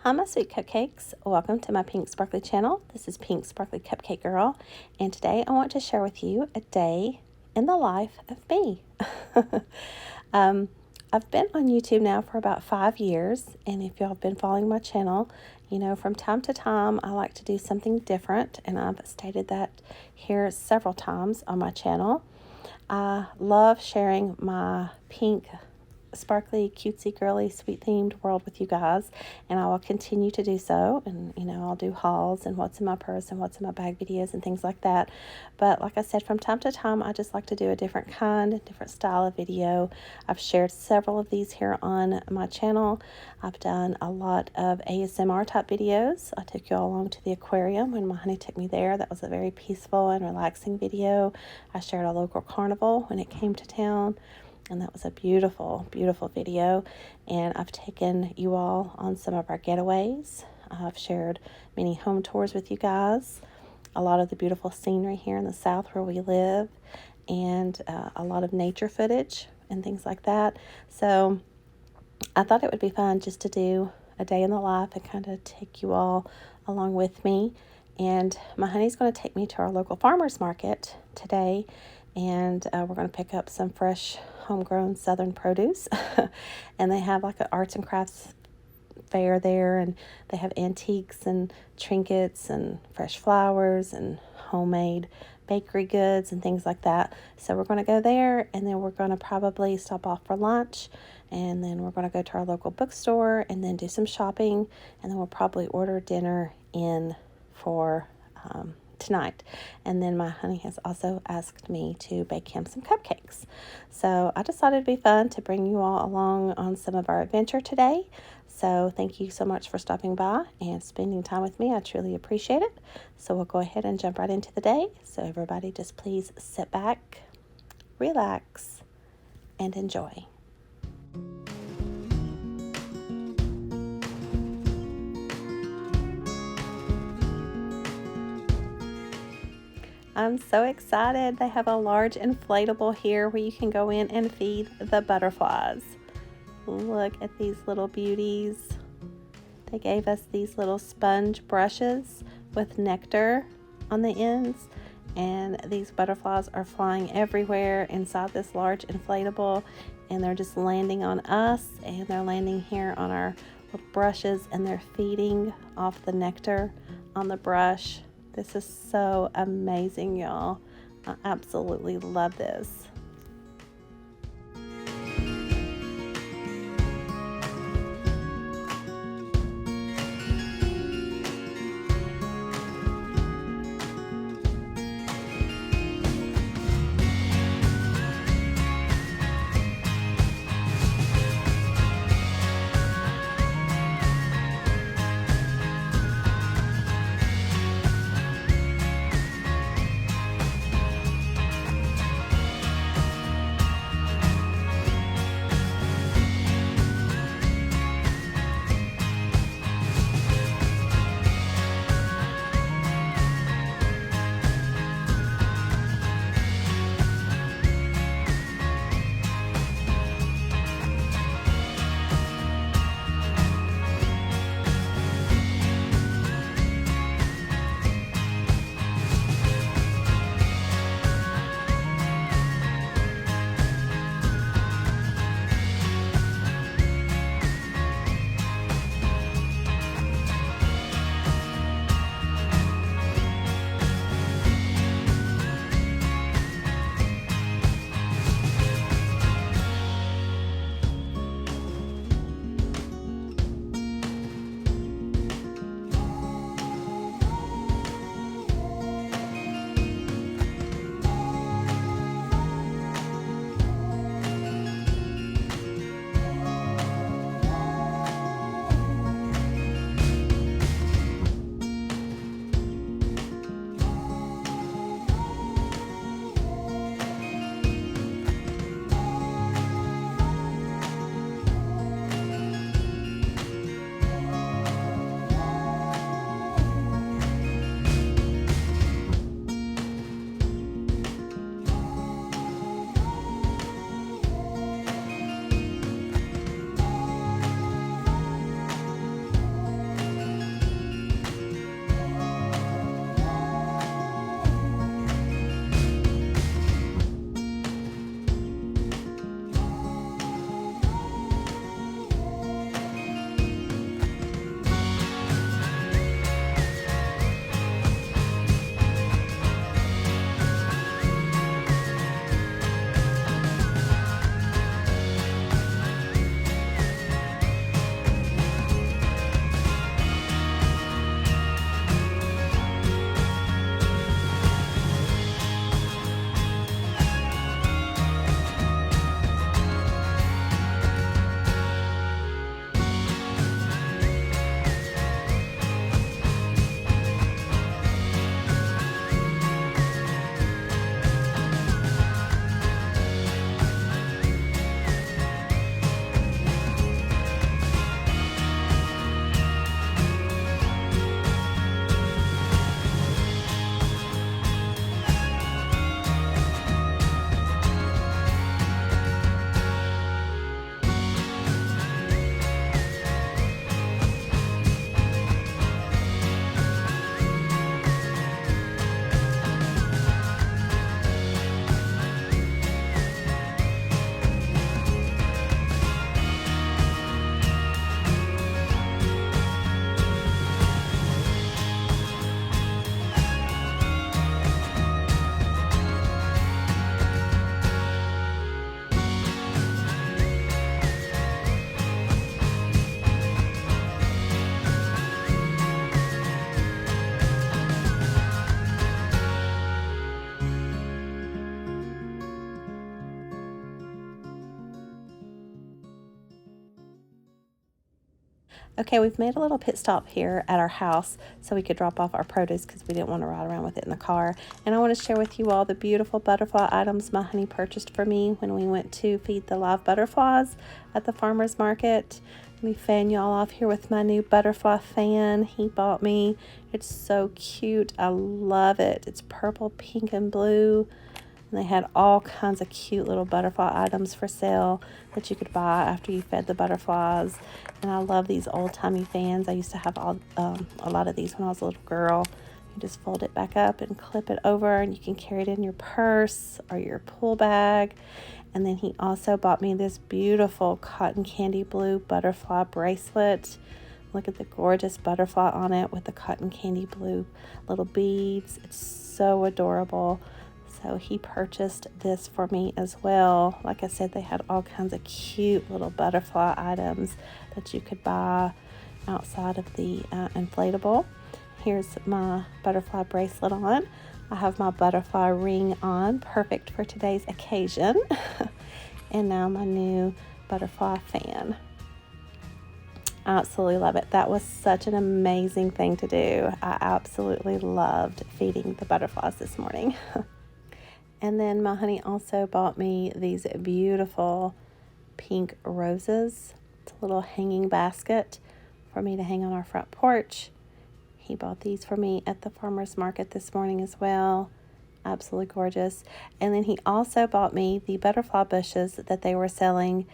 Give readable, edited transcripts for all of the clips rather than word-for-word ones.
Hi, my sweet cupcakes. Welcome to my Pink Sparkly channel. This is Pink Sparkly Cupcake Girl, and today I want to share with you a day in the life of me. I've been on YouTube now for about 5 years, and if y'all have been following my channel, you know from time to time I like to do something different, and I've stated that here several times on my channel. I love sharing my pink sparkly, cutesy, girly, sweet themed world with you guys, and I will continue to do so. And I'll do hauls and what's in my purse and what's in my bag videos and things like that. But like I said, from time to time I just like to do a different style of video. I've shared several of these here on my channel. I've done a lot of ASMR type videos. I took you all along to the aquarium when my honey took me there. That was a very peaceful and relaxing video. I shared a local carnival when it came to town, and that was a beautiful, beautiful video. And I've taken you all on some of our getaways. I've shared many home tours with you guys, a lot of the beautiful scenery here in the South where we live, and a lot of nature footage and things like that. So I thought it would be fun just to do a day in the life and kind of take you all along with me. And my honey's going to take me to our local farmers market today, and we're going to pick up some fresh homegrown southern produce. And they have like an arts and crafts fair there, and they have antiques and trinkets and fresh flowers and homemade bakery goods and things like that. So we're going to go there, and then we're going to probably stop off for lunch, and then we're going to go to our local bookstore and then do some shopping, and then we'll probably order dinner in for tonight. And then my honey has also asked me to bake him some cupcakes. So I decided it'd be fun to bring you all along on some of our adventure today. So thank you so much for stopping by and spending time with me. I truly appreciate it. So we'll go ahead and jump right into the day. So everybody just please sit back, relax, and enjoy. I'm so excited. They have a large inflatable here where you can go in and feed the butterflies. Look at these little beauties. They gave us these little sponge brushes with nectar on the ends, and these butterflies are flying everywhere inside this large inflatable, and they're just landing on us, and they're landing here on our little brushes, and they're feeding off the nectar on the brush. This is so amazing, y'all. I absolutely love this. Okay, we've made a little pit stop here at our house so we could drop off our produce because we didn't want to ride around with it in the car. And I want to share with you all the beautiful butterfly items my honey purchased for me when we went to feed the live butterflies at the farmer's market. Let me fan y'all off here with my new butterfly fan he bought me. It's so cute. I love it. It's purple, pink, and blue. And they had all kinds of cute little butterfly items for sale that you could buy after you fed the butterflies. And I love these old-timey fans. I used to have a lot of these when I was a little girl. You just fold it back up and clip it over, and you can carry it in your purse or your pool bag. And then he also bought me this beautiful cotton candy blue butterfly bracelet. Look at the gorgeous butterfly on it with the cotton candy blue little beads. It's so adorable. So he purchased this for me as well. Like I said, they had all kinds of cute little butterfly items that you could buy outside of the inflatable. Here's my butterfly bracelet on. I have my butterfly ring on, perfect for today's occasion. And now my new butterfly fan. I absolutely love it. That was such an amazing thing to do. I absolutely loved feeding the butterflies this morning. And then my honey also bought me these beautiful pink roses. It's a little hanging basket for me to hang on our front porch. He bought these for me at the farmer's market this morning as well. Absolutely gorgeous. And then he also bought me the butterfly bushes that they were selling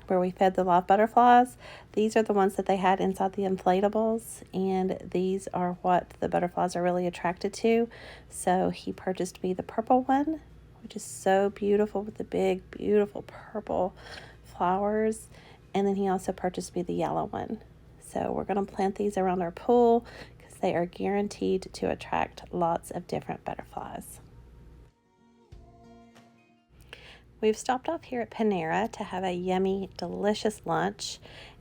where we fed the live butterflies. These are the ones that they had inside the inflatables, and these are what the butterflies are really attracted to. So he purchased me the purple one, which is so beautiful with the big, beautiful purple flowers. And then he also purchased me the yellow one. So we're going to plant these around our pool because they are guaranteed to attract lots of different butterflies. We've stopped off here at Panera to have a yummy, delicious lunch,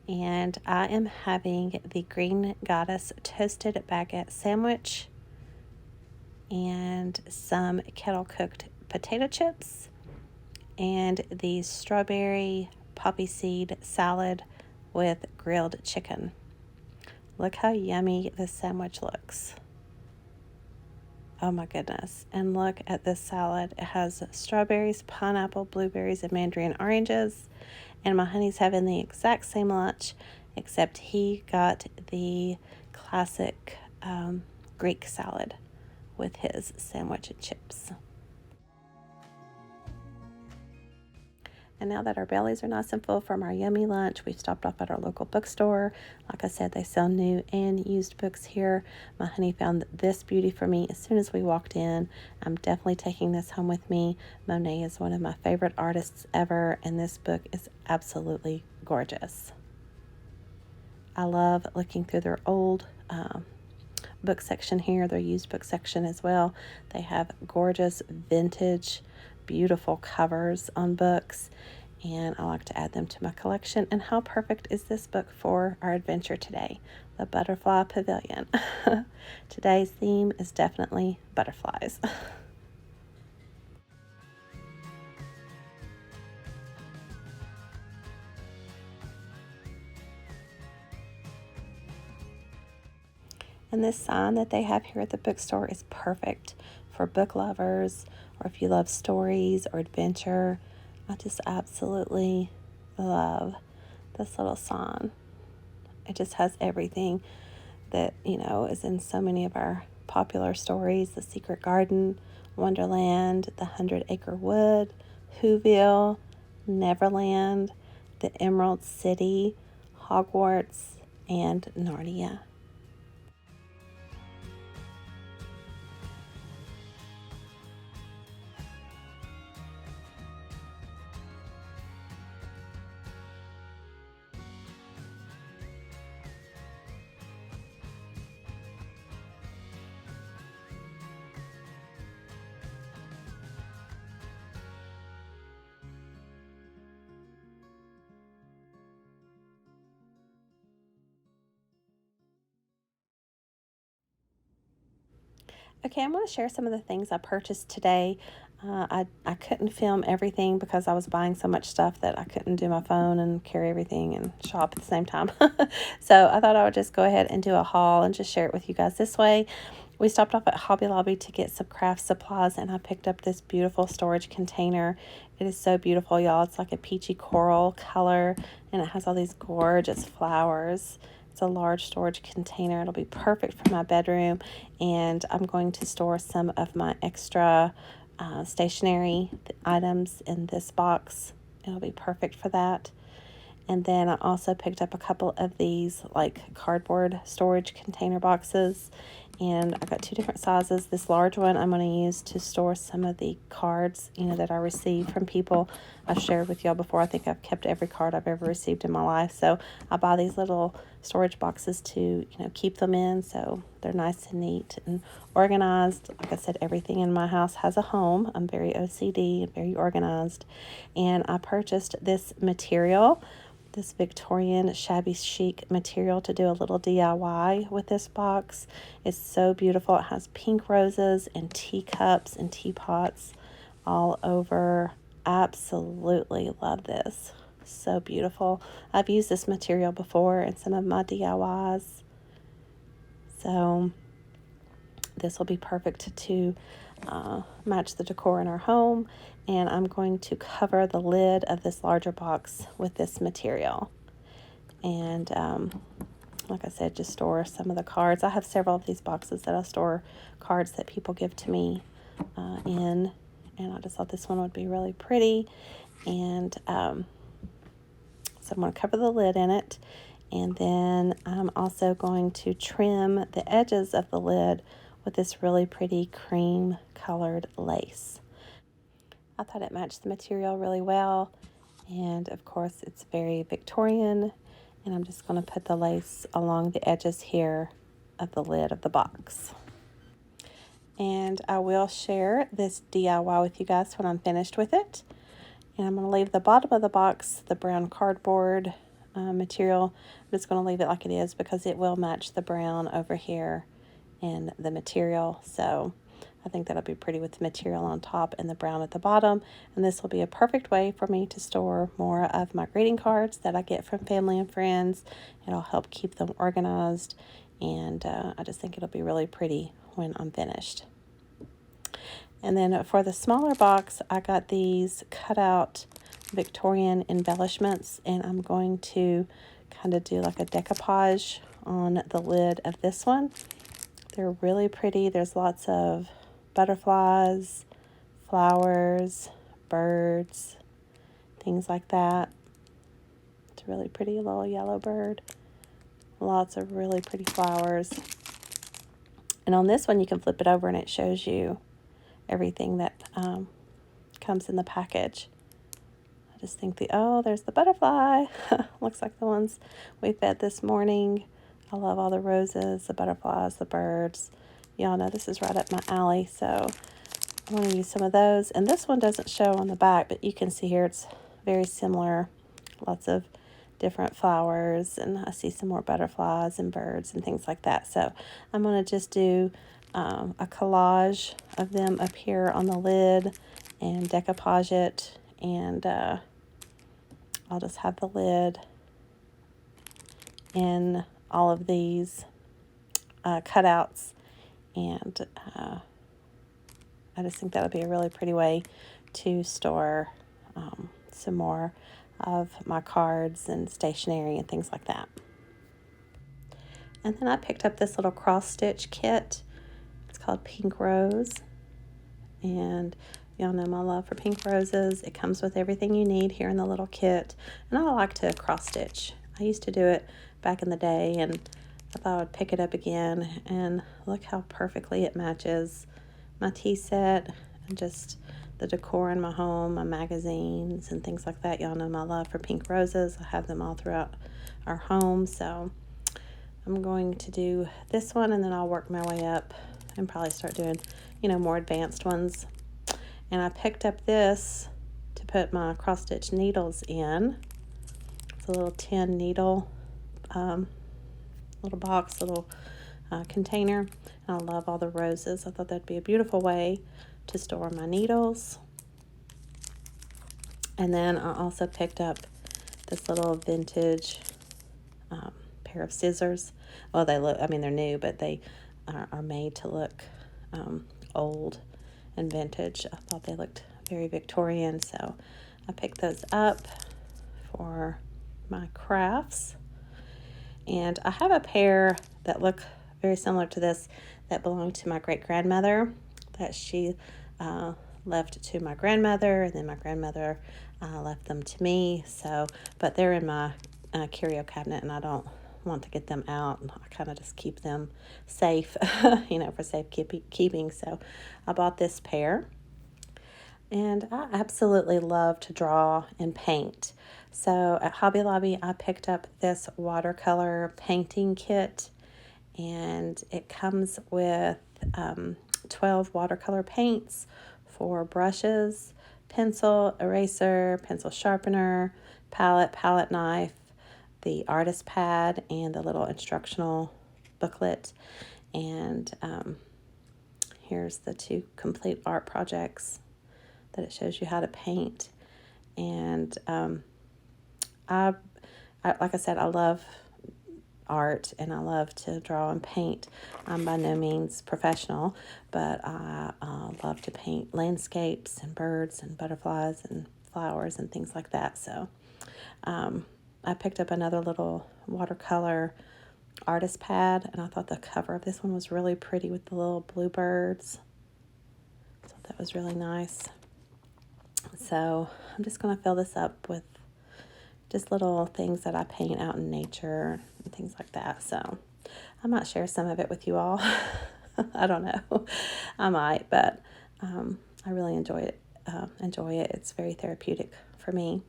and I am having the Green Goddess toasted baguette sandwich and some kettle-cooked potato chips and the strawberry poppy seed salad with grilled chicken. Look how yummy this sandwich looks. Oh my goodness. And look at this salad. It has strawberries, pineapple, blueberries, and mandarin oranges. And my honey's having the exact same lunch, except he got the classic Greek salad with his sandwich and chips. And now that our bellies are nice and full from our yummy lunch, we've stopped off at our local bookstore. Like I said, they sell new and used books here. My honey found this beauty for me as soon as we walked in. I'm definitely taking this home with me. Monet is one of my favorite artists ever, and this book is absolutely gorgeous. I love looking through their old book section here, their used book section as well. They have gorgeous vintage beautiful covers on books, and I like to add them to my collection. And how perfect is this book for our adventure today? The Butterfly Pavilion. Today's theme is definitely butterflies. And this sign that they have here at the bookstore is perfect for book lovers, or if you love stories or adventure. I just absolutely love this little sign. It just has everything that, is in so many of our popular stories: The Secret Garden, Wonderland, The 100-Acre Wood, Whoville, Neverland, The Emerald City, Hogwarts, and Narnia. Okay, I'm going to share some of the things I purchased today I couldn't film everything because I was buying so much stuff that I couldn't do my phone and carry everything and shop at the same time. So I thought I would just go ahead and do a haul and just share it with you guys this way. We stopped off at Hobby Lobby to get some craft supplies, and I picked up this beautiful storage container. It is so beautiful, y'all. It's like a peachy coral color, and it has all these gorgeous flowers. It's a large storage container. It'll be perfect for my bedroom, and I'm going to store some of my extra stationery items in this box. It'll be perfect for that. And then I also picked up a couple of these like cardboard storage container boxes, and I got two different sizes. This large one I'm going to use to store some of the cards, that I received from people. I've shared with y'all before. I think I've kept every card I've ever received in my life. So I buy these little storage boxes to, keep them in, so they're nice and neat and organized. Like I said, everything in my house has a home. I'm very OCD and very organized. And I purchased this material, this Victorian shabby chic material, to do a little DIY with this box. It's so beautiful. It has pink roses and teacups and teapots all over. Absolutely love this. So beautiful. I've used this material before in some of my DIYs. So this will be perfect to match the decor in our home. And I'm going to cover the lid of this larger box with this material. And like I said, just store some of the cards. I have several of these boxes that I store cards that people give to me in. And I just thought this one would be really pretty. And so I'm going to cover the lid in it. And then I'm also going to trim the edges of the lid with this really pretty cream colored lace. I thought it matched the material really well, and of course it's very Victorian, and I'm just going to put the lace along the edges here of the lid of the box. And I will share this DIY with you guys when I'm finished with it. And I'm going to leave the bottom of the box, the brown cardboard material. I'm just going to leave it like it is because it will match the brown over here in the material. So I think that'll be pretty with the material on top and the brown at the bottom. And this will be a perfect way for me to store more of my greeting cards that I get from family and friends. It'll help keep them organized. And I just think it'll be really pretty when I'm finished. And then for the smaller box, I got these cutout Victorian embellishments, and I'm going to kind of do like a decoupage on the lid of this one. They're really pretty. There's lots of butterflies, flowers, birds, things like that. It's a really pretty little yellow bird. Lots of really pretty flowers. And on this one, you can flip it over and it shows you everything that comes in the package. I just think there's the butterfly. Looks like the ones we fed this morning. I love all the roses, the butterflies, the birds. Y'all know this is right up my alley, so I want to use some of those. And this one doesn't show on the back, but you can see here it's very similar. Lots of different flowers, and I see some more butterflies and birds and things like that. So I'm going to just do a collage of them up here on the lid and decoupage it, and I'll just have the lid in all of these cutouts, and I just think that would be a really pretty way to store some more of my cards and stationery and things like that. And then I picked up this little cross stitch kit. It's called Pink Rose, and y'all know my love for pink roses. It comes with everything you need here in the little kit, and I like to cross stitch. I used to do it back in the day, and I thought I would pick it up again, and look how perfectly it matches my tea set and just the decor in my home, my magazines and things like that. Y'all know my love for pink roses. I have them all throughout our home, so I'm going to do this one, and then I'll work my way up and probably start doing, more advanced ones. And I picked up this to put my cross-stitch needles in. It's a little tin needle, little box, little container. And I love all the roses. I thought that'd be a beautiful way to store my needles. And then I also picked up this little vintage pair of scissors. Well, they're new, but they are made to look old and vintage. I thought they looked very Victorian, so I picked those up for my crafts. And I have a pair that look very similar to this that belonged to my great-grandmother, that she left to my grandmother, and then my grandmother left them to me. But they're in my curio cabinet, and I don't want to get them out. I kind of just keep them safe, for safe keeping. So I bought this pair. And I absolutely love to draw and paint. So at Hobby Lobby, I picked up this watercolor painting kit, and it comes with 12 watercolor paints, 4 brushes, pencil, eraser, pencil sharpener, palette knife, the artist pad, and the little instructional booklet. And here's the 2 complete art projects that it shows you how to paint. And I like I said, I love art and I love to draw and paint. I'm by no means professional, but I love to paint landscapes and birds and butterflies and flowers and things like that. So I picked up another little watercolor artist pad, and I thought the cover of this one was really pretty with the little bluebirds. So that was really nice. So I'm just going to fill this up with just little things that I paint out in nature and things like that. So I might share some of it with you all. I don't know. I might, but I really enjoy it. It's very therapeutic for me.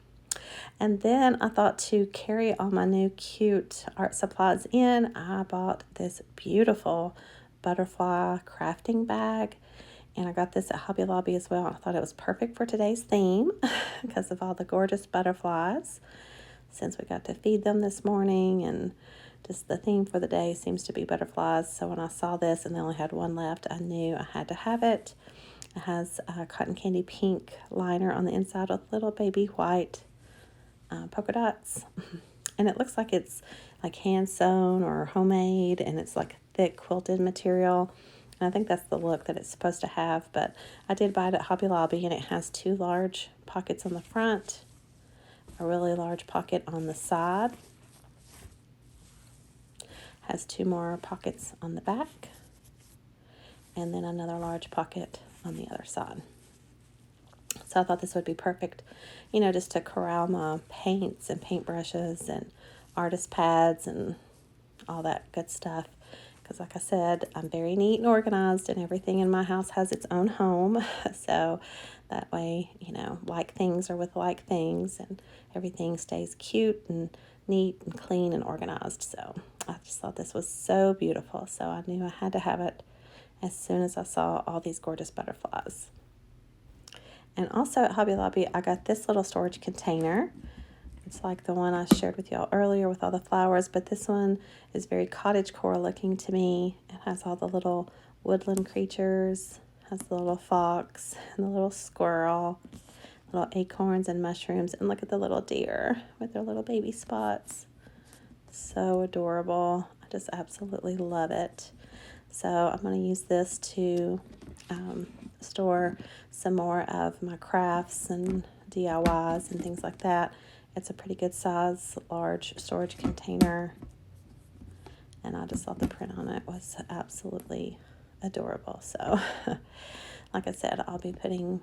And then I thought to carry all my new cute art supplies in, I bought this beautiful butterfly crafting bag. And I got this at Hobby Lobby as well. I thought it was perfect for today's theme because of all the gorgeous butterflies, since we got to feed them this morning, and just the theme for the day seems to be butterflies. So when I saw this and they only had one left, I knew I had to have it. It has a cotton candy pink liner on the inside with little baby white polka dots. And it looks like it's like hand sewn or homemade, and it's like thick quilted material. And I think that's the look that it's supposed to have, but I did buy it at Hobby Lobby, and it has 2 large pockets on the front, a really large pocket on the side, has 2 more pockets on the back, and then another large pocket on the other side. So I thought this would be perfect, just to corral my paints and paintbrushes and artist pads and all that good stuff. Because like I said, I'm very neat and organized, and everything in my house has its own home. So that way, like things are with like things, and everything stays cute and neat and clean and organized. So I just thought this was so beautiful. So I knew I had to have it as soon as I saw all these gorgeous butterflies. And also at Hobby Lobby, I got this little storage container. It's like the one I shared with y'all earlier with all the flowers, but this one is very CottageCore looking to me. It has all the little woodland creatures, has the little fox and the little squirrel, little acorns and mushrooms, and look at the little deer with their little baby spots. So adorable. I just absolutely love it. So I'm going to use this to store some more of my crafts and DIYs and things like that. It's a pretty good size, large storage container, and I just thought the print on it was absolutely adorable. So, like I said, I'll be putting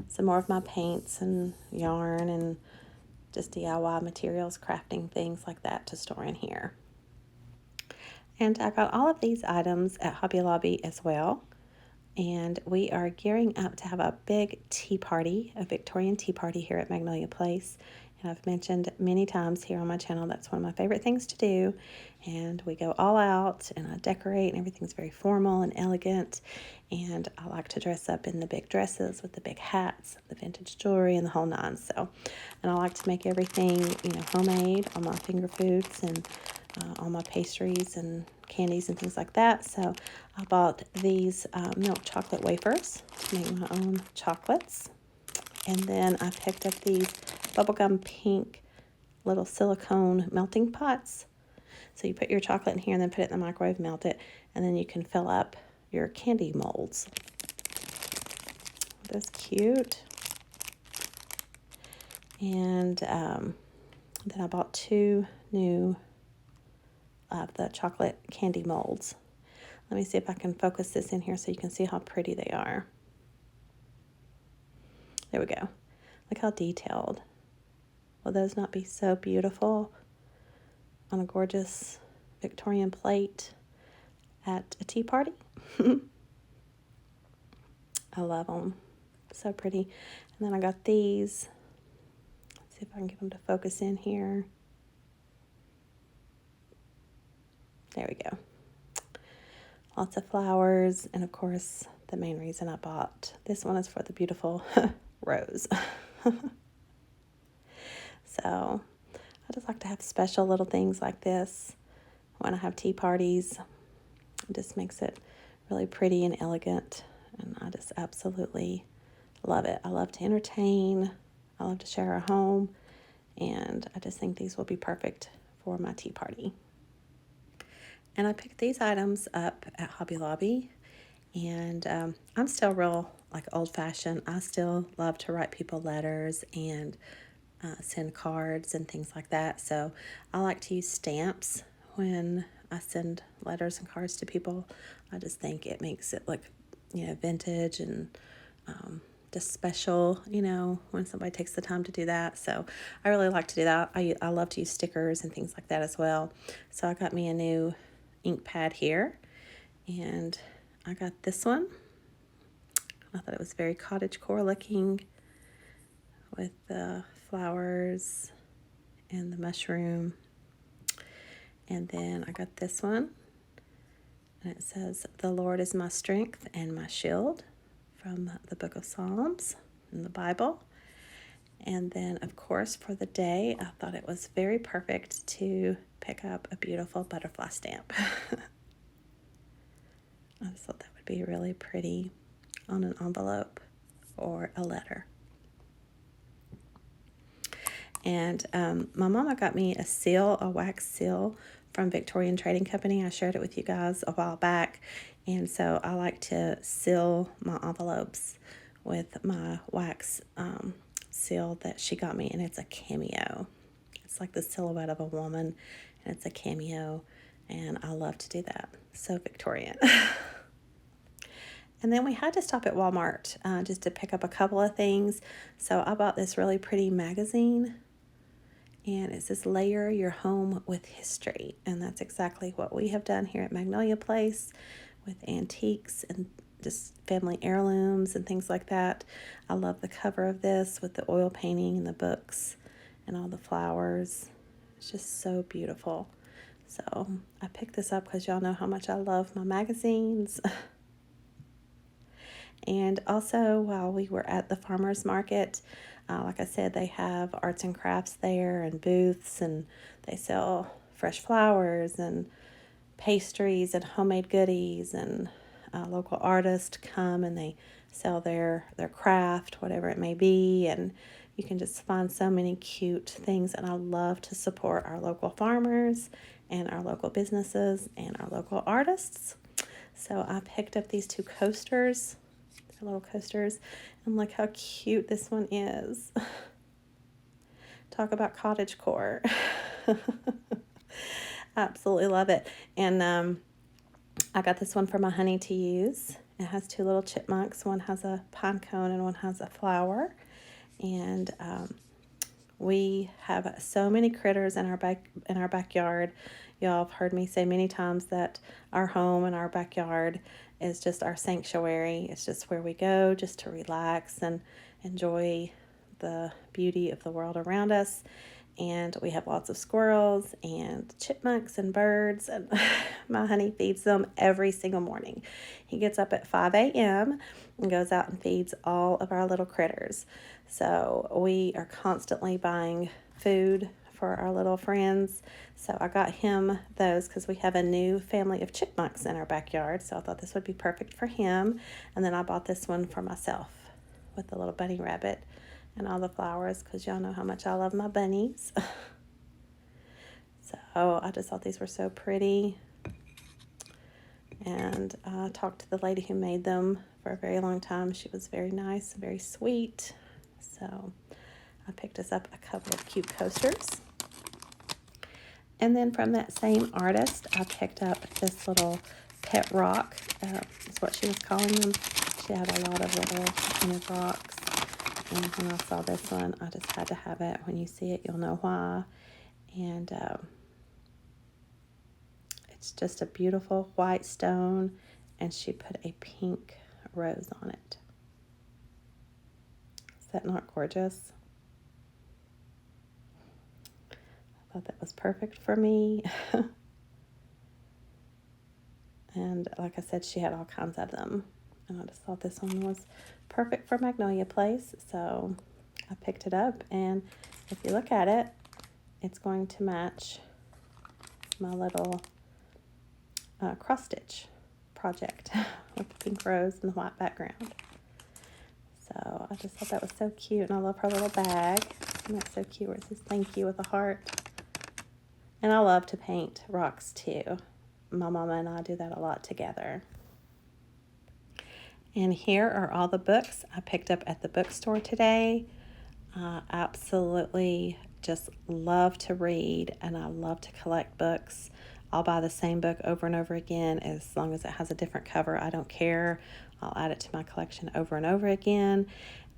some more of my paints and yarn and just DIY materials, crafting things like that to store in here. And I got all of these items at Hobby Lobby as well. And we are gearing up to have a big tea party, a Victorian tea party here at Magnolia Place. And I've mentioned many times here on my channel, that's one of my favorite things to do. And we go all out, and I decorate, and everything's very formal and elegant. And I like to dress up in the big dresses with the big hats, the vintage jewelry, and the whole nine. And I like to make everything, homemade, all my finger foods and all my pastries and candies and things like that. So I bought these milk chocolate wafers to make my own chocolates. And then I picked up these bubblegum pink little silicone melting pots. So you put your chocolate in here and then put it in the microwave, melt it, and then you can fill up your candy molds. That's cute. And then I bought 2 new of the chocolate candy molds. Let me see if I can focus this in here so you can see how pretty they are. There we go. Look how detailed. Will those not be so beautiful on a gorgeous Victorian plate at a tea party? I love them. So pretty. And then I got these. Let's see if I can get them to focus in here. There we go. Lots of flowers. And of course, the main reason I bought this one is for the beautiful rose. So I just like to have special little things like this when I have tea parties. It just makes it really pretty and elegant, and I just absolutely love it. I love to entertain. I love to share a home, and I just think these will be perfect for my tea party. And I picked these items up at Hobby Lobby, and I'm still real old-fashioned. I still love to write people letters and send cards and things like that. So I like to use stamps when I send letters and cards to people. I just think it makes it look, vintage and just special, when somebody takes the time to do that. So I really like to do that. I love to use stickers and things like that as well. So I got me a new ink pad here, and I got this one. I thought it was very CottageCore looking with the flowers and the mushroom. And then I got this one, and it says, "The Lord is my strength and my shield," from the book of Psalms in the Bible. And then, of course, for the day, I thought it was very perfect to pick up a beautiful butterfly stamp. I just thought that would be really pretty on an envelope or a letter. And my mama got me a wax seal from Victorian Trading Company. I shared it with you guys a while back. And so I like to seal my envelopes with my wax seal that she got me. And it's a cameo. It's like the silhouette of a woman, and it's a cameo. And I love to do that. So Victorian. And then we had to stop at Walmart just to pick up a couple of things. So I bought this really pretty magazine. And it says, "Layer Your Home with History." And that's exactly what we have done here at Magnolia Place with antiques and just family heirlooms and things like that. I love the cover of this with the oil painting and the books and all the flowers. It's just so beautiful. So I picked this up because y'all know how much I love my magazines. And also, while we were at the farmer's market, like I said, they have arts and crafts there and booths, and they sell fresh flowers and pastries and homemade goodies, and local artists come and they sell their craft, whatever it may be, and you can just find so many cute things. And I love to support our local farmers and our local businesses and our local artists. So I picked up these 2 coasters. They're little coasters, and look how cute this one is. Talk about CottageCore. Absolutely love it. And I got this one for my honey to use. It has 2 little chipmunks. One has a pine cone and one has a flower. And we have so many critters in our backyard. Y'all have heard me say many times that our home and our backyard is just our sanctuary. It's just where we go just to relax and enjoy the beauty of the world around us. And we have lots of squirrels and chipmunks and birds, and my honey feeds them every single morning. He gets up at 5 a.m. and goes out and feeds all of our little critters. So we are constantly buying food for our little friends. So I got him those because we have a new family of chipmunks in our backyard. So I thought this would be perfect for him. And then I bought this one for myself with the little bunny rabbit and all the flowers because y'all know how much I love my bunnies. So I just thought these were so pretty. And I talked to the lady who made them for a very long time. She was very nice, very sweet. So I picked us up a couple of cute coasters. And then from that same artist, I picked up this little pet rock. Is what she was calling them. She had a lot of little painted rocks. And when I saw this one, I just had to have it. When you see it, you'll know why. And it's just a beautiful white stone. And she put a pink rose on it. Is that not gorgeous? I thought that was perfect for me. And like I said, she had all kinds of them. And I just thought this one was perfect for Magnolia Place. So I picked it up. And if you look at it, it's going to match my little cross stitch project with the pink rose and the white background. So I just thought that was so cute. And I love her little bag. And that's so cute where it says thank you with a heart. And I love to paint rocks too. My mama and I do that a lot together. And here are all the books I picked up at the bookstore today. I absolutely just love to read, and I love to collect books. I'll buy the same book over and over again as long as it has a different cover. I don't care. I'll add it to my collection over and over again.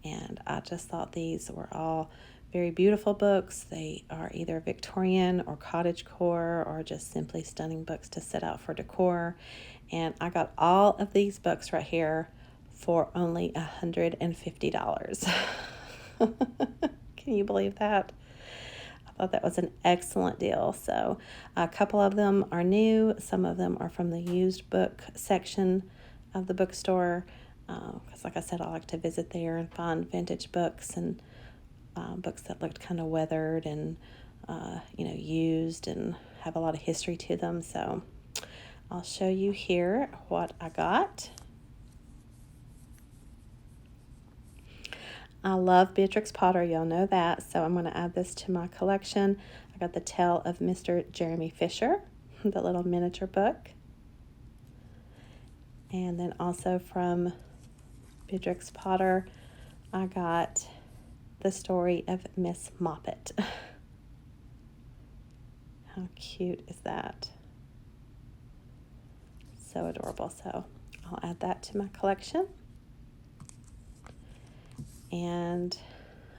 And I just thought these were all very beautiful books. They are either Victorian or cottagecore or just simply stunning books to set out for decor. And I got all of these books right here for only $150. Can you believe that? I thought that was an excellent deal. So a couple of them are new. Some of them are from the used book section of the bookstore. Because like I said, I like to visit there and find vintage books and books that looked kind of weathered and, used and have a lot of history to them. So I'll show you here what I got. I love Beatrix Potter, y'all know that, so I'm going to add this to my collection. I got The Tale of Mr. Jeremy Fisher, the little miniature book. And then also from Beatrix Potter, I got The Story of Miss Moppet. How cute is that? So adorable, so I'll add that to my collection. And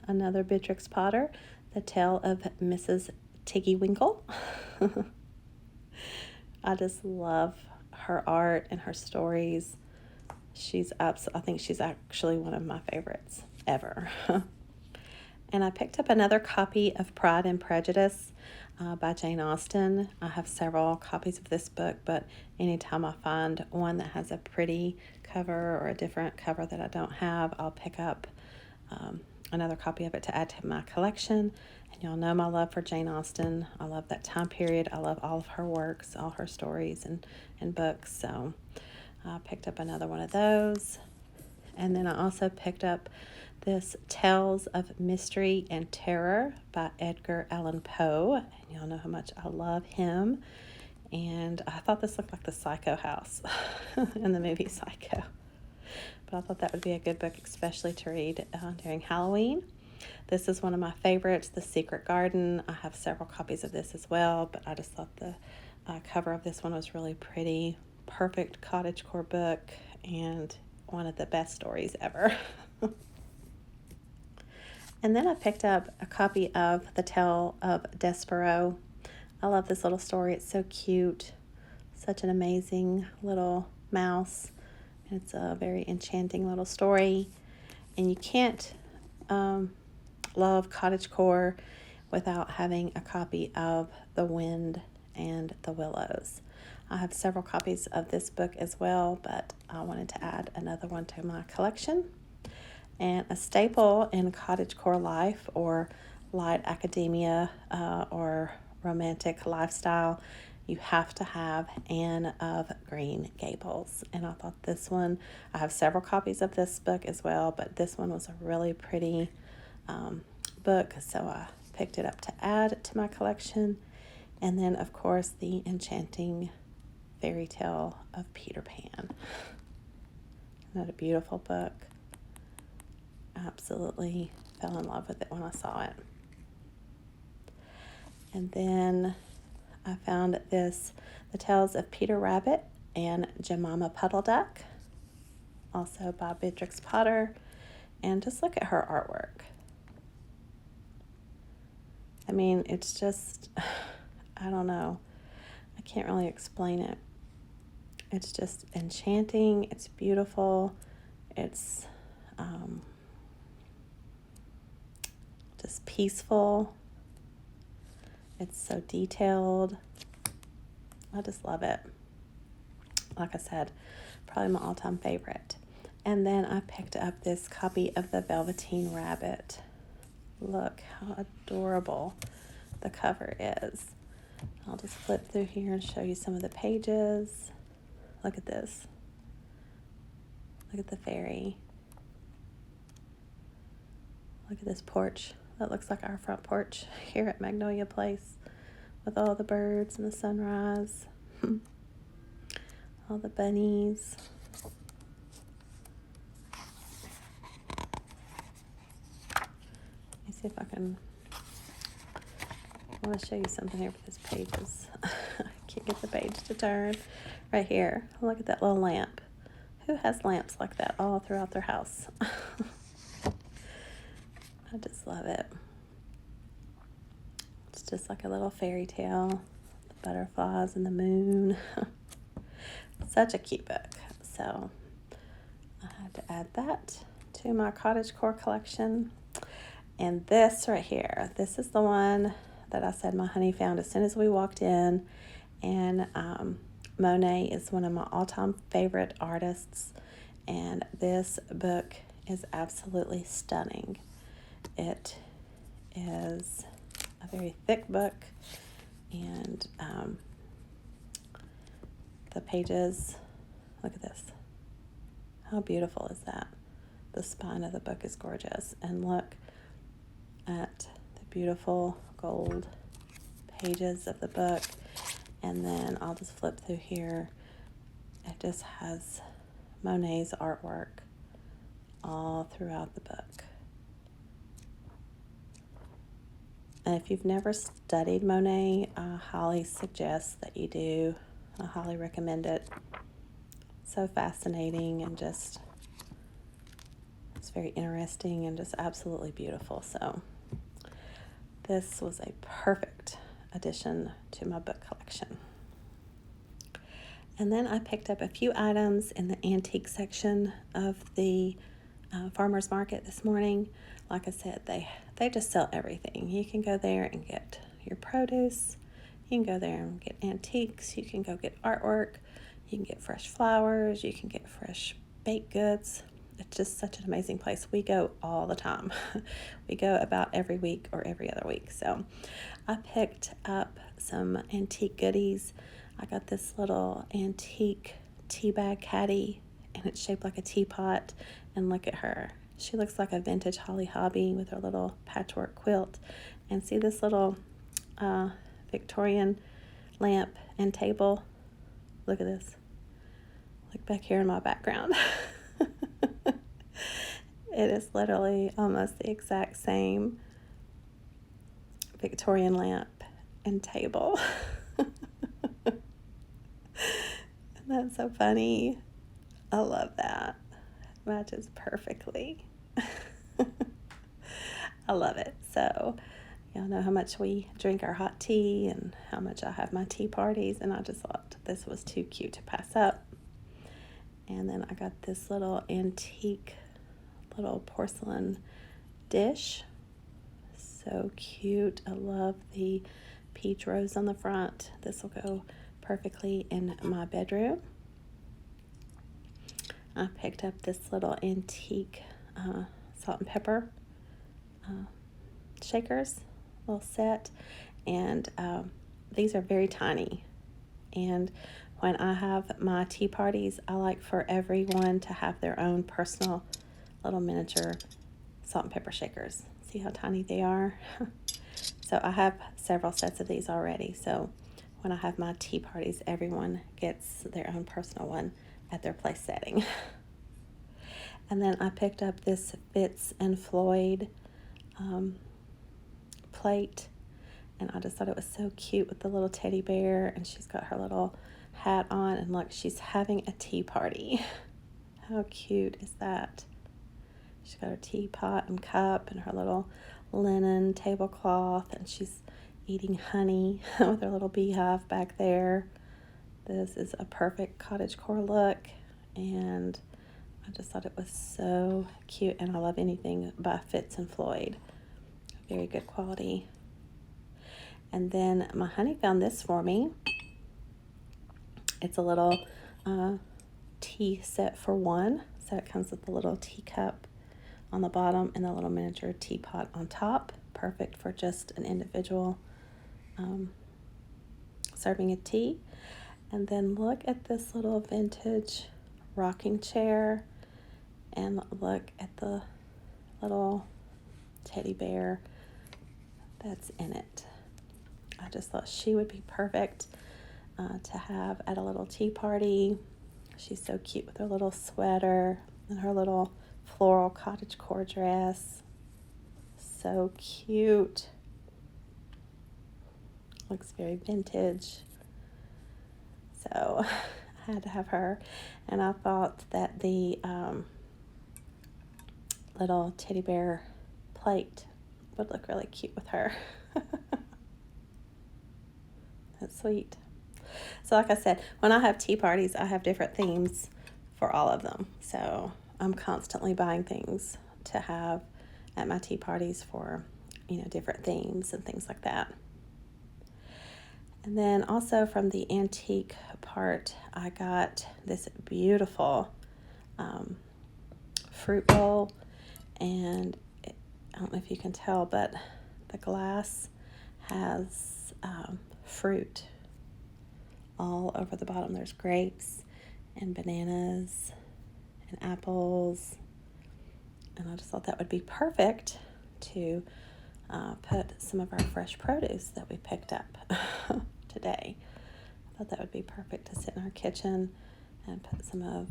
another Beatrix Potter, The Tale of Mrs. Tiggy Winkle. I just love her art and her stories. I think she's actually one of my favorites ever. And I picked up another copy of Pride and Prejudice by Jane Austen. I have several copies of this book, but anytime I find one that has a pretty cover or a different cover that I don't have, I'll pick up another copy of it to add to my collection. And y'all know my love for Jane Austen. I love that time period. I love all of her works, all her stories and books. So I picked up another one of those. And then I also picked up this Tales of Mystery and Terror by Edgar Allan Poe. And y'all know how much I love him. And I thought this looked like the Psycho house in the movie Psycho. But I thought that would be a good book, especially to read during Halloween. This is one of my favorites, The Secret Garden. I have several copies of this as well, but I just thought the cover of this one was really pretty. Perfect cottagecore book and one of the best stories ever. And then I picked up a copy of The Tale of Despero. I love this little story. It's so cute. Such an amazing little mouse. It's a very enchanting little story. And you can't love cottagecore without having a copy of The Wind and the Willows. I have several copies of this book as well, but I wanted to add another one to my collection. And a staple in cottagecore life, or light academia or romantic lifestyle, you have to have Anne of Green Gables. And I thought this one, I have several copies of this book as well, but this one was a really pretty book, so I picked it up to add to my collection. And then, of course, the Enchanting Fairy Tale of Peter Pan. Isn't that a beautiful book? Absolutely fell in love with it when I saw it. And then I found this, The Tales of Peter Rabbit and Jemima Puddle Duck, also by Beatrix Potter. And just look at her artwork. I mean, it's just, I don't know. I can't really explain it. It's just enchanting. It's beautiful. It's just peaceful. It's so detailed. I just love it. Like I said, probably my all-time favorite. And then I picked up this copy of The Velveteen Rabbit. Look how adorable the cover is. I'll just flip through here and show you some of the pages. Look at this. Look at the fairy. Look at this porch. That looks like our front porch here at Magnolia Place with all the birds and the sunrise. All the bunnies. Let me see if I can. I want to show you something here with this pages. I can't get the page to turn. Right here. Look at that little lamp. Who has lamps like that all throughout their house? I just love it. It's just like a little fairy tale. The butterflies and the moon. Such a cute book. So I had to add that to my CottageCore collection. And this right here, this is the one that I said my honey found as soon as we walked in. And Monet is one of my all-time favorite artists. And this book is absolutely stunning. It is a very thick book, and the pages, look at this. How beautiful is that? The spine of the book is gorgeous, and look at the beautiful gold pages of the book. And then I'll just flip through here. It just has Monet's artwork all throughout the book. And if you've never studied Monet, I highly suggest that you do. I highly recommend it. So fascinating, and just, it's very interesting and just absolutely beautiful. So this was a perfect addition to my book collection. And then I picked up a few items in the antique section of the farmer's market this morning. Like I said, they just sell everything. You can go there and get your produce. You can go there and get antiques. You can go get artwork. You can get fresh flowers. You can get fresh baked goods. It's just such an amazing place. We go all the time. We go about every week or every other week. So I picked up some antique goodies. I got this little antique tea bag caddy, and it's shaped like a teapot. And look at her. She looks like a vintage Holly Hobbie with her little patchwork quilt. And see this little Victorian lamp and table? Look at this. Look back here in my background. It is literally almost the exact same Victorian lamp and table. That's so funny. I love that. Matches perfectly. I love it. So y'all know how much we drink our hot tea and how much I have my tea parties, and I just thought this was too cute to pass up. And then I got this little antique little porcelain dish. So cute. I love the peach rose on the front. This will go perfectly in my bedroom. I picked up this little antique salt and pepper shakers, little set, and these are very tiny. And when I have my tea parties, I like for everyone to have their own personal little miniature salt and pepper shakers. See how tiny they are? So I have several sets of these already. So when I have my tea parties, everyone gets their own personal one at their place setting. And then I picked up this Fitz and Floyd plate, and I just thought it was so cute with the little teddy bear, and she's got her little hat on, and look, she's having a tea party. How cute is that? She's got her teapot and cup and her little linen tablecloth, and she's eating honey with her little beehive back there. This is a perfect cottagecore look, and I just thought it was so cute, and I love anything by Fitz and Floyd. Very good quality. And then my honey found this for me. It's a little tea set for one. So it comes with a little teacup on the bottom and a little miniature teapot on top. Perfect for just an individual serving of tea. And then look at this little vintage rocking chair. And look at the little teddy bear that's in it. I just thought she would be perfect to have at a little tea party. She's so cute with her little sweater and her little floral cottagecore dress. So cute. Looks very vintage. So I had to have her. And I thought that the little teddy bear plate would look really cute with her. That's sweet. So like I said, when I have tea parties, I have different themes for all of them. So I'm constantly buying things to have at my tea parties for, different themes and things like that. And then also from the antique part, I got this beautiful fruit bowl. And I don't know if you can tell, but the glass has fruit all over the bottom. There's grapes and bananas and apples. And I just thought that would be perfect to put some of our fresh produce that we picked up today. I thought that would be perfect to sit in our kitchen and put some of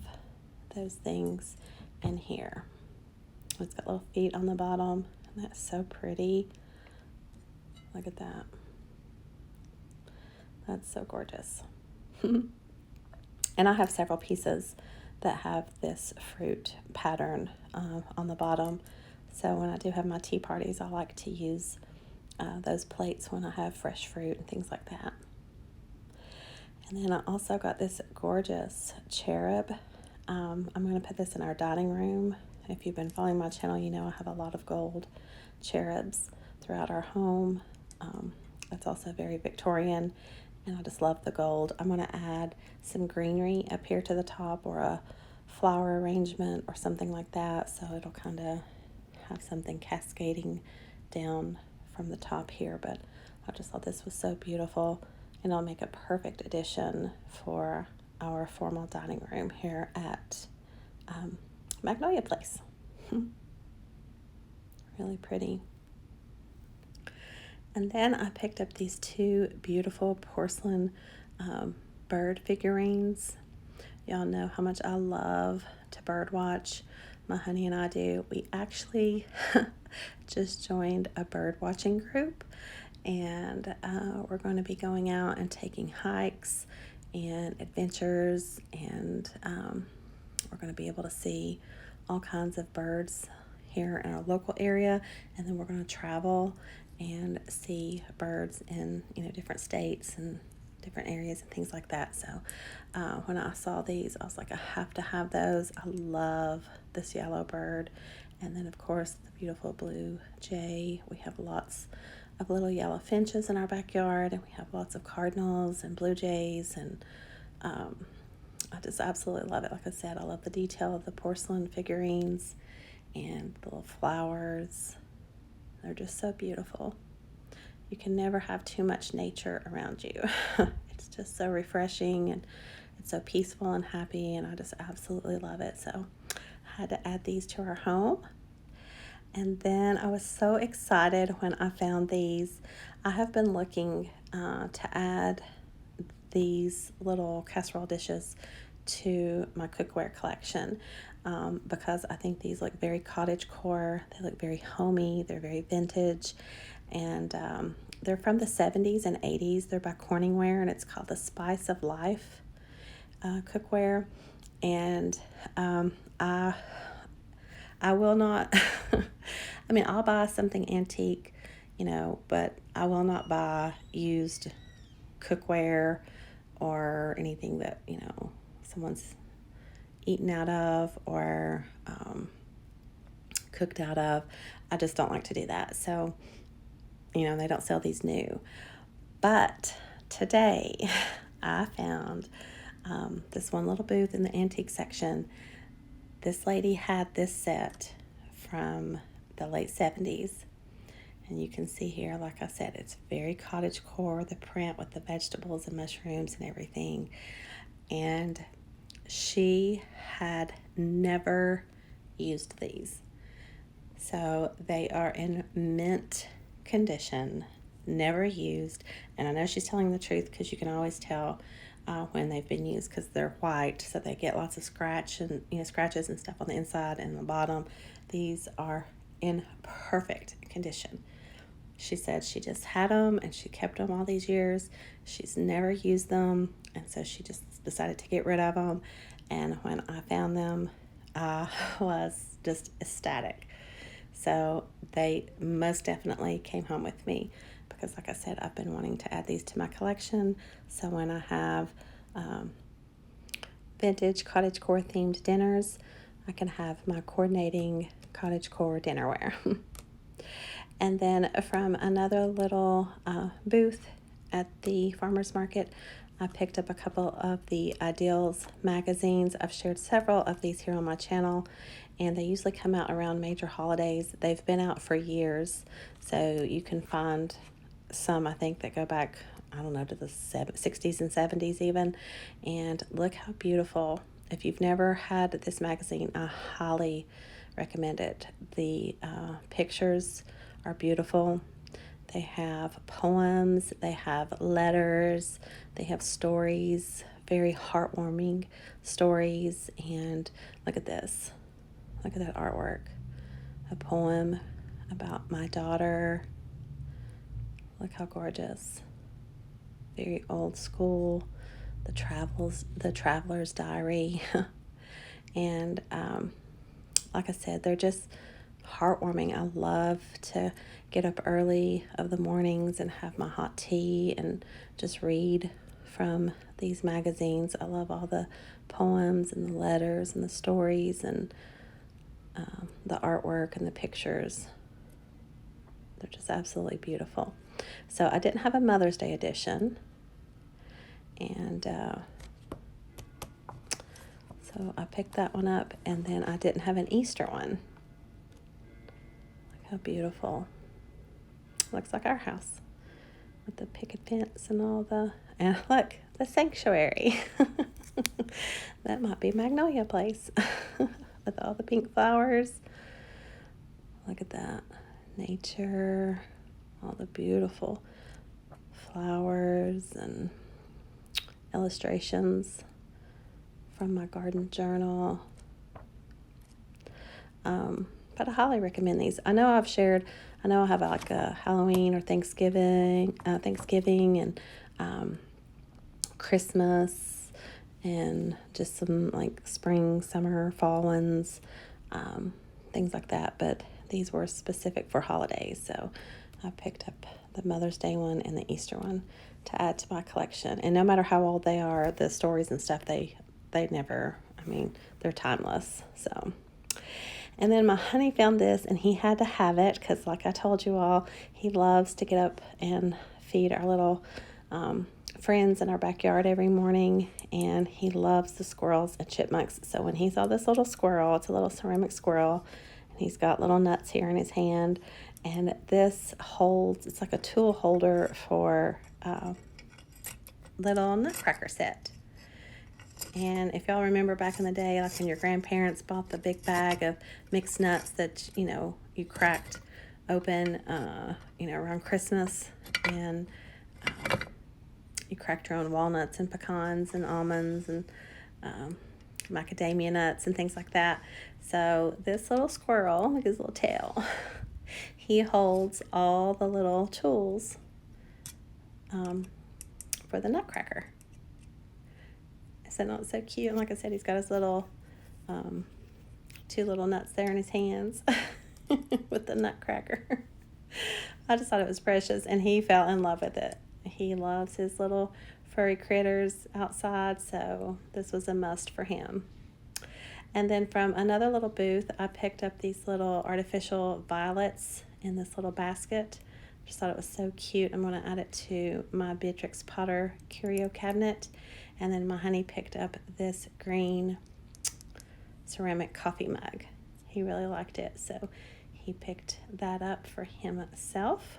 those things in here. It's got little feet on the bottom, and that's so pretty. Look at that. That's so gorgeous. And I have several pieces that have this fruit pattern on the bottom. So when I do have my tea parties, I like to use those plates when I have fresh fruit and things like that. And then I also got this gorgeous cherub. I'm going to put this in our dining room. If you've been following my channel, you know I have a lot of gold cherubs throughout our home. It's also very Victorian, and I just love the gold. I'm going to add some greenery up here to the top, or a flower arrangement or something like that, so it'll kind of have something cascading down from the top here. But I just thought this was so beautiful, and it'll make a perfect addition for our formal dining room here at Magnolia Place. Really pretty. And then I picked up these two beautiful porcelain bird figurines. Y'all know how much I love to bird watch. My honey and I do. We actually just joined a bird watching group, and we're going to be going out and taking hikes and adventures, and we're going to be able to see all kinds of birds here in our local area, and then we're going to travel and see birds in different states and different areas and things like that. So when I saw these, I was like, I have to have those. I love this yellow bird, and then of course the beautiful blue jay. We have lots of little yellow finches in our backyard, and we have lots of cardinals and blue jays, and I just absolutely love it. Like I said, I love the detail of the porcelain figurines and the little flowers. They're just so beautiful. You can never have too much nature around you. It's just so refreshing, and it's so peaceful and happy, and I just absolutely love it. So I had to add these to our home. And then I was so excited when I found these. I have been looking to add these little casserole dishes to my cookware collection because I think these look very CottageCore. They look very homey. They're very vintage, and they're from the 70s and 80s. They're by Corningware, and it's called the Spice of Life cookware. And I will not, I mean, I'll buy something antique, but I will not buy used cookware or anything that, someone's eaten out of or cooked out of. I just don't like to do that. So, they don't sell these new. But today I found this one little booth in the antique section. This lady had this set from the late 70s. And you can see here, like I said, it's very CottageCore, the print with the vegetables and mushrooms and everything. And she had never used these. So they are in mint condition, never used. And I know she's telling the truth because you can always tell when they've been used because they're white, so they get lots of scratches and stuff on the inside and the bottom. These are in perfect condition. She said she just had them and she kept them all these years. She's never used them, and so she just decided to get rid of them. And when I found them, I was just ecstatic. So they most definitely came home with me because, like I said, I've been wanting to add these to my collection. So when I have vintage CottageCore themed dinners, I can have my coordinating CottageCore dinnerware. And then from another little booth at the farmer's market, I picked up a couple of the Ideals magazines. I've shared several of these here on my channel, and they usually come out around major holidays. They've been out for years, so you can find some, I think, that go back, I don't know, to the 60s and 70s even. And look how beautiful. If you've never had this magazine, I highly recommend it. The pictures are beautiful. They have poems, they have letters, they have stories, very heartwarming stories. And look at this. Look at that artwork. A poem about my daughter. Look how gorgeous. Very old school. The Traveler's Diary. And like I said, they're just heartwarming. I love to get up early of the mornings and have my hot tea and just read from these magazines. I love all the poems and the letters and the stories and the artwork and the pictures. They're just absolutely beautiful. So I didn't have a Mother's Day edition, and so I picked that one up, and then I didn't have an Easter one. Look how beautiful. Looks like our house with the picket fence and all and look, the sanctuary. That might be Magnolia Place with all the pink flowers. Look at that. Nature, all the beautiful flowers and illustrations from my garden journal. But I highly recommend these. I know I have like a Halloween or Thanksgiving and Christmas and just some like spring, summer, fall ones, things like that. But these were specific for holidays. So I picked up the Mother's Day one and the Easter one to add to my collection. And no matter how old they are, the stories and stuff, they never, they're timeless. So, and then my honey found this, and he had to have it because, like I told you all, he loves to get up and feed our little friends in our backyard every morning, and he loves the squirrels and chipmunks. So when he saw this little squirrel, it's a little ceramic squirrel, He's got little nuts here in his hand, and this holds, it's like a tool holder for little nutcracker set. And if y'all remember back in the day, like when your grandparents bought the big bag of mixed nuts that, you cracked open, around Christmas, and you cracked your own walnuts and pecans and almonds and macadamia nuts and things like that. So this little squirrel, look at his little tail, he holds all the little tools for the nutcracker. Is that not so cute? And like I said, he's got his little two little nuts there in his hands with the nutcracker. I just thought it was precious, and he fell in love with it. He loves his little furry critters outside, so this was a must for him. And then from another little booth, I picked up these little artificial violets in this little basket. Just thought it was so cute. I'm going to add it to my Beatrix Potter curio cabinet. And then my honey picked up this green ceramic coffee mug. He really liked it, so he picked that up for himself.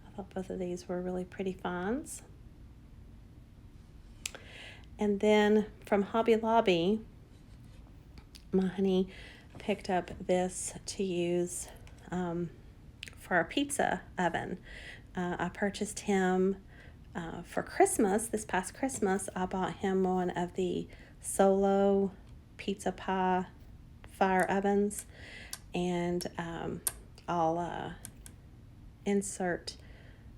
I thought both of these were really pretty finds. And then from Hobby Lobby, my honey picked up this to use for our pizza oven. I purchased him for Christmas. This past Christmas, I bought him one of the Solo pizza pie fire ovens, and I'll insert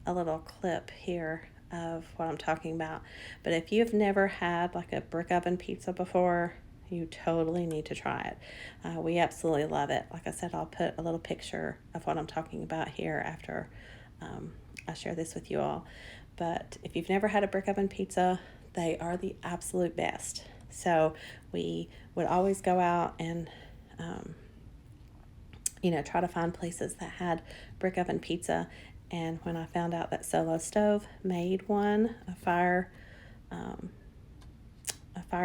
a little clip here of what I'm talking about. But if you've never had like a brick oven pizza before, you totally need to try it. We absolutely love it. Like I said, I'll put a little picture of what I'm talking about here after I share this with you all. But if you've never had a brick oven pizza, they are the absolute best. So we would always go out and try to find places that had brick oven pizza. And when I found out that Solo Stove made one, a fire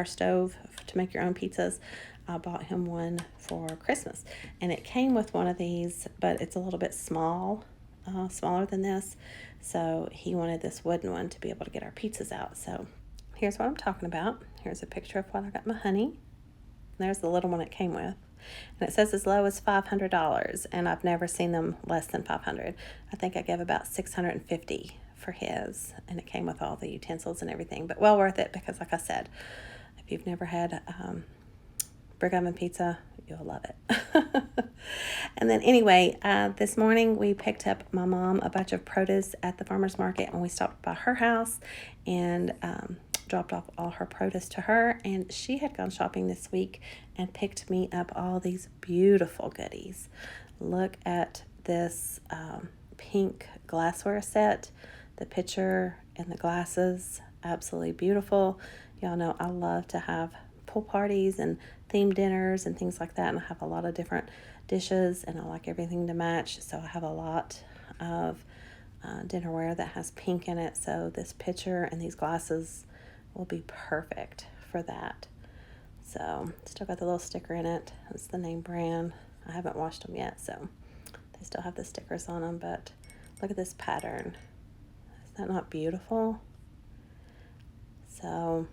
stove to make your own pizzas, I bought him one for Christmas. And it came with one of these, but it's a little bit smaller than this. So he wanted this wooden one to be able to get our pizzas out. So here's what I'm talking about. Here's a picture of what I got my honey. There's the little one it came with. And it says as low as $500, and I've never seen them less than $500. I think I gave about $650 for his, and it came with all the utensils and everything. But well worth it, because like I said, if you've never had brick oven pizza, you'll love it. And then anyway, this morning we picked up my mom a bunch of produce at the farmer's market, and we stopped by her house and dropped off all her produce to her. And she had gone shopping this week and picked me up all these beautiful goodies. Look at this pink glassware set. The pitcher and the glasses, absolutely beautiful. Y'all know I love to have pool parties and themed dinners and things like that, and I have a lot of different dishes, and I like everything to match, so I have a lot of dinnerware that has pink in it. So this pitcher and these glasses will be perfect for that. So still got the little sticker in it. It's the name brand. I haven't washed them yet, so they still have the stickers on them. But look at this pattern. Is that not beautiful? So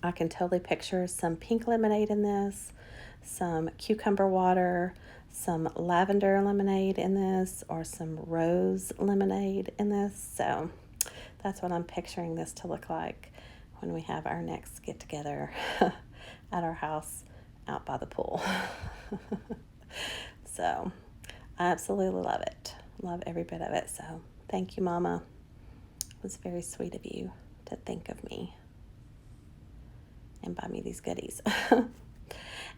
I can totally picture some pink lemonade in this, some cucumber water, some lavender lemonade in this, or some rose lemonade in this. So that's what I'm picturing this to look like when we have our next get together at our house out by the pool. So I absolutely love it. Love every bit of it. So thank you, Mama. It was very sweet of you to think of me and buy me these goodies.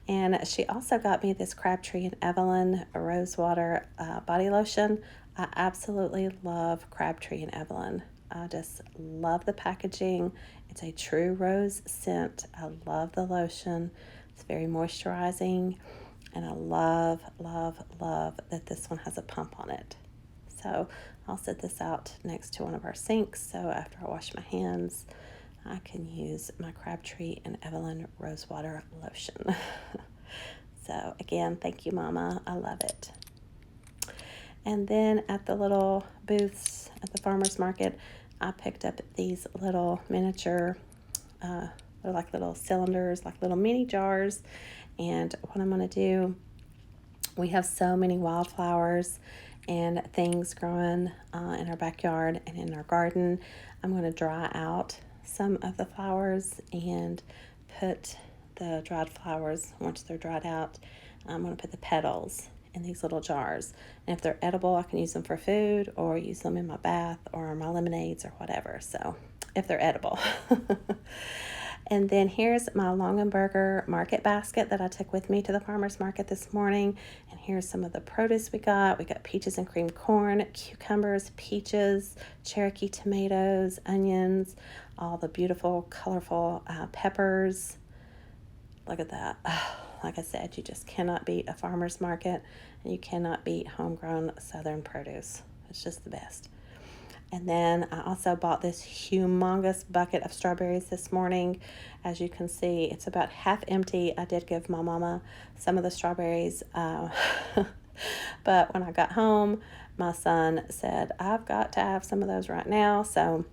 And she also got me this Crabtree and Evelyn Rosewater body lotion. I absolutely love Crabtree and Evelyn. I just love the packaging. It's a true rose scent. I love the lotion. It's very moisturizing. And I love, love, love that this one has a pump on it. So I'll set this out next to one of our sinks. So after I wash my hands, I can use my Crabtree and Evelyn Rosewater lotion. So again, thank you, Mama. I love it. And then at the little booths at the farmer's market, I picked up these little miniature, they're like little cylinders, like little mini jars. And what I'm going to do, we have so many wildflowers and things growing in our backyard and in our garden. I'm going to dry out some of the flowers and put the dried flowers, once they're dried out, I'm going to put the petals in these little jars. And if they're edible, I can use them for food or use them in my bath or my lemonades or whatever. So if they're edible. And then here's my Longenberger market basket that I took with me to the farmer's market this morning. And here's some of the produce we got. We got peaches and cream corn, cucumbers, peaches, Cherokee tomatoes, onions, all the beautiful, colorful peppers. Look at that. Like I said, you just cannot beat a farmer's market, and you cannot beat homegrown southern produce. It's just the best. And then I also bought this humongous bucket of strawberries this morning. As you can see, it's about half empty. I did give my mama some of the strawberries, but when I got home, my son said, I've got to have some of those right now. So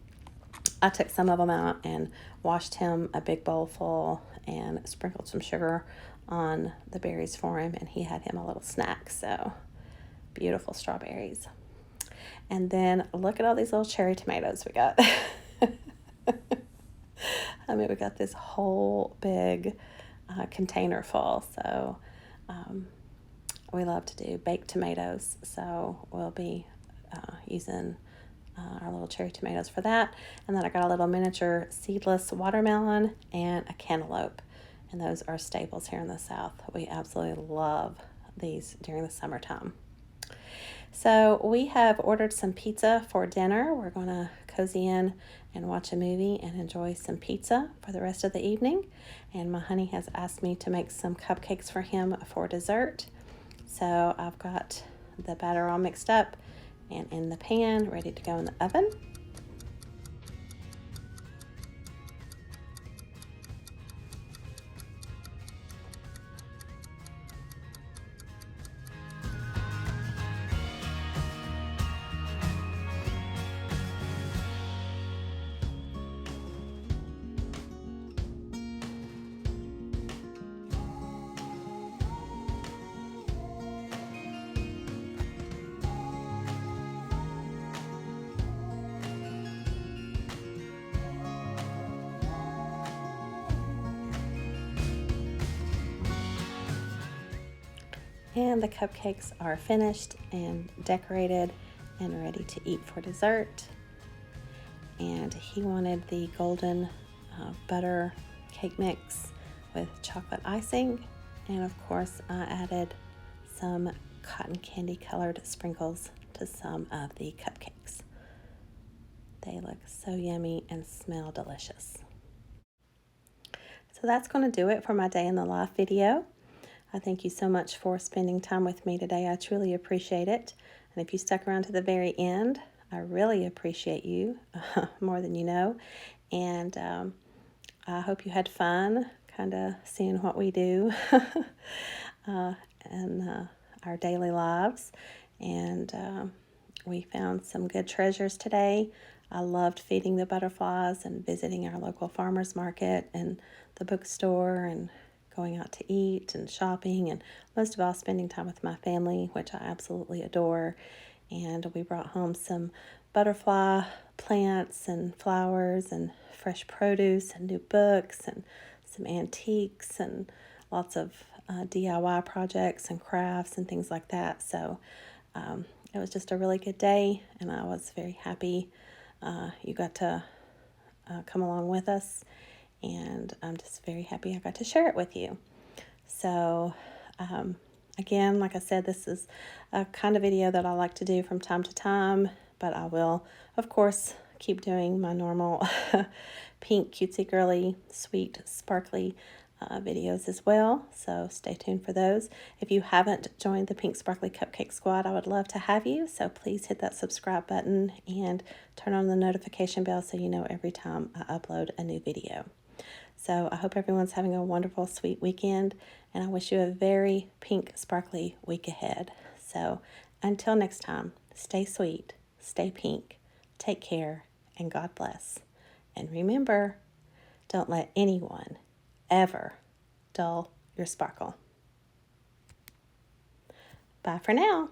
I took some of them out and washed him a big bowl full and sprinkled some sugar on the berries for him, and he had him a little snack. So beautiful strawberries. And then look at all these little cherry tomatoes we got. I mean, we got this whole big container full. So we love to do baked tomatoes. So we'll be using our little cherry tomatoes for that. And then I got a little miniature seedless watermelon and a cantaloupe. And those are staples here in the South. We absolutely love these during the summertime. So we have ordered some pizza for dinner. We're going to cozy in and watch a movie and enjoy some pizza for the rest of the evening. And my honey has asked me to make some cupcakes for him for dessert. So I've got the batter all mixed up and in the pan, ready to go in the oven. And the cupcakes are finished and decorated and ready to eat for dessert. And he wanted the golden butter cake mix with chocolate icing. And of course, I added some cotton candy colored sprinkles to some of the cupcakes. They look so yummy and smell delicious. So that's going to do it for my day in the life video. I thank you so much for spending time with me today. I truly appreciate it. And if you stuck around to the very end, I really appreciate you more than you know. And I hope you had fun kind of seeing what we do in our daily lives. And we found some good treasures today. I loved feeding the butterflies and visiting our local farmers market and the bookstore and going out to eat and shopping, and most of all spending time with my family, which I absolutely adore. And we brought home some butterfly plants and flowers and fresh produce and new books and some antiques and lots of DIY projects and crafts and things like that. So it was just a really good day, and I was very happy you got to come along with us. And I'm just very happy I got to share it with you. So, again, like I said, this is a kind of video that I like to do from time to time, but I will, of course, keep doing my normal pink, cutesy, girly, sweet, sparkly videos as well. So stay tuned for those. If you haven't joined the Pink Sparkly Cupcake Squad, I would love to have you. So please hit that subscribe button and turn on the notification bell so you know every time I upload a new video. So I hope everyone's having a wonderful, sweet weekend, and I wish you a very pink, sparkly week ahead. So until next time, stay sweet, stay pink, take care, and God bless. And remember, don't let anyone ever dull your sparkle. Bye for now.